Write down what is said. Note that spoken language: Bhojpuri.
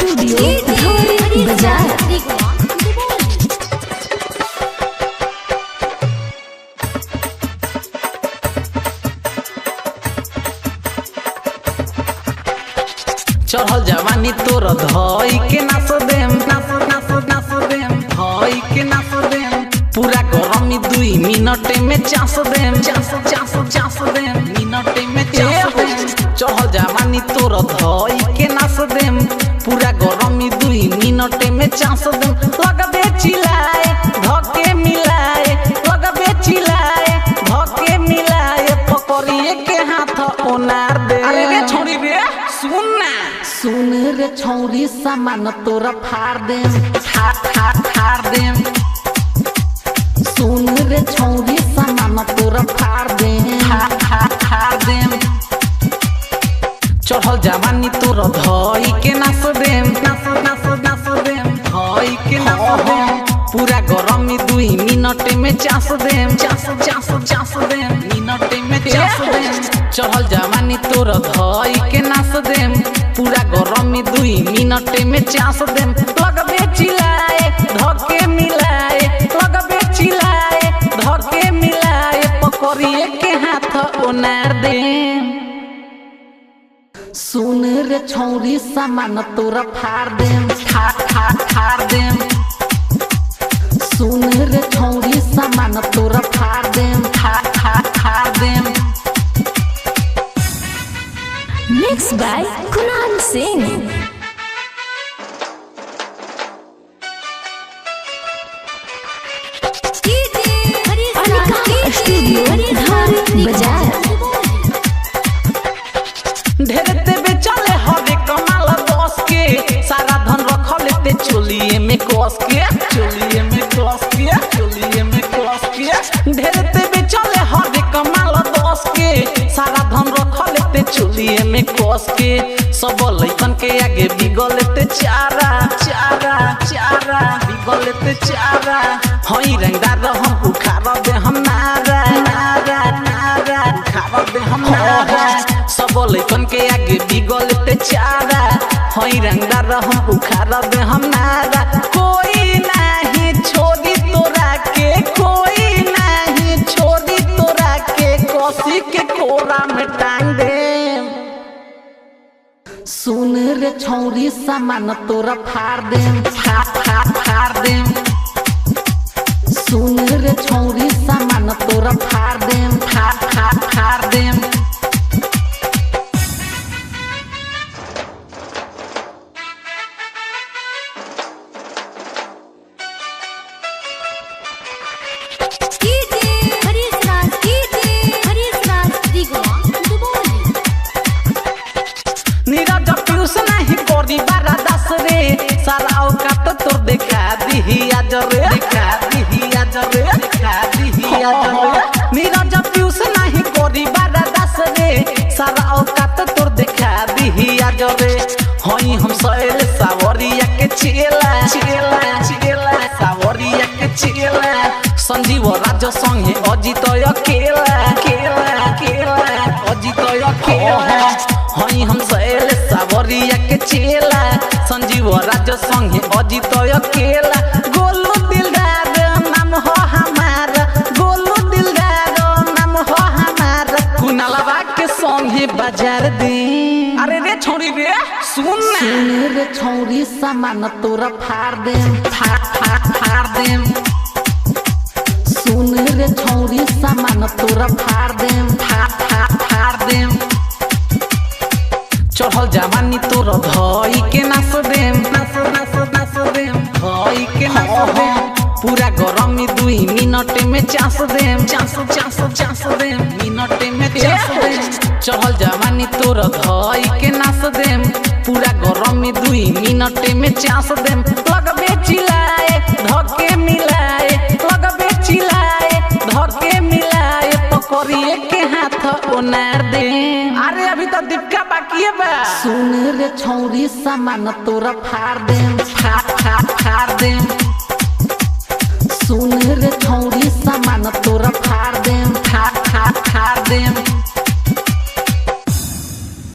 स्टूडियो धोरी बाजार। चढ़ल जवानी तोर धई के नाच देम नाच नाच नाच देम धई के नाच देम पूरा गरमी 2 मिनट में चास देम चास चास चास देम मिनट में चास देम चढ़ल जवानी तोर धई के नाच देम पूरा गरमी 2 मिनट में चास देम लगबे चिल्लाए धके मिलाए लगबे चिल्लाए धके मिलाए पकड़िए के हाथ ओनार दे। अरे रे छोड़ी रे सुन ना सुन रे छौरी सामान तोरा फाड़ देम फाड़ देम सुन रे छौरी सामान तोरा फाड़ देम फाड़ देम चढ़ल जवानी तोरा धई के नाच देम नाच नाच नाच देम धई के नाच देम पूरा गरमी 2 मिनट में चास देम चास चास चास देम मिनट में चास देम चढ़ल जवानी तोरा धई के नाच देम पूरा गरमी 2 मिनट में चास देम लगबे चिल्लाए धके मिलाए लगबे चिल्लाए धके मिलाए पकड़िए के हाथ ओनार देम सुन रे छौरी सामान तोरा फाड़ देम फाड़ देम सुन रे छौरी सामान तोरा फाड़ देम फाड़ देम। Mix by Kunal Singh. Studio Dhori Bazar. ढेर देवे चले हवे कमाल 10 के सारा धन रख लेते चोलिए में कस के चोलिए में कस के चोलिए में कस के ढेर देवे चले हवे कमाल 10 के सारा धन रख लेते चोलिए में कस के सब लइकन के आगे बिगल लेते चारा चारा चारा बिगल लेते चारा हई रंगदार हम उखाड़ दे हम नारा नारा नारा उखाड़ दे हम नारा सब लइकन के आगे बिगल ते चारा हई रंगदार हम उखाड़ दे हम नारा कोई नहीं छोड़ी तोरा के कोई नहीं छोड़ी तोरा के कोसी के कोरा में टांग दे। सुन रे छौरी सामान तोरा फाड़ देम फाड़ देम सुन रे छौरी सामान तोरा फाड़ देम फाड़ देम। नीरज पीयूष नहीं करी बारा दास रे सारा औकात तोर देखा दिही आज रे देखा दिही आज रे देखा दिही आज रे नीरज पीयूष नहीं करी बारा दास रे सारा औकात तोर देखा दिही आज रे हई हम सैल सावरिया के चेला चेला चेला सावरिया के चेला संजीव राज संगे अजित अकेला केला केला अजित अकेला हई हम सैल सावरिया के चेला संजीव राज संगे अजित अकेला गोलू दिलदार नाम हो हमारा गोलू दिलदार नाम हो हमारा कुनालवा के संगे बाजार दे। अरे रे छोड़ी रे सुन ना सुन रे छौरी सामान तोरा फाड़ देम फाड़ देम सुन रे छौरी सामान तोरा फाड़ देम फाड़ देम चढ़ल जवानी तोर धई के नाच देम नाच नाच नाच देम धई के नाच देम पूरा गरमी 2 मिनट में चास देम चास चास चास देम मिनट में चास देम चढ़ल जवानी तोर धई के नाच देम पूरा गरमी 2 मिनट में चास देम लगबे चिल्लाए धके मिलाए लगबे चिल्लाए धके मिलाए पकड़िए के हाथ ओनार दे। अरे अभी तो दीपका बाकी है बा सुन रे छौरी सामान तोरा फाड़ देम फाड़ देम सुन रे छौरी सामान तोरा फाड़ देम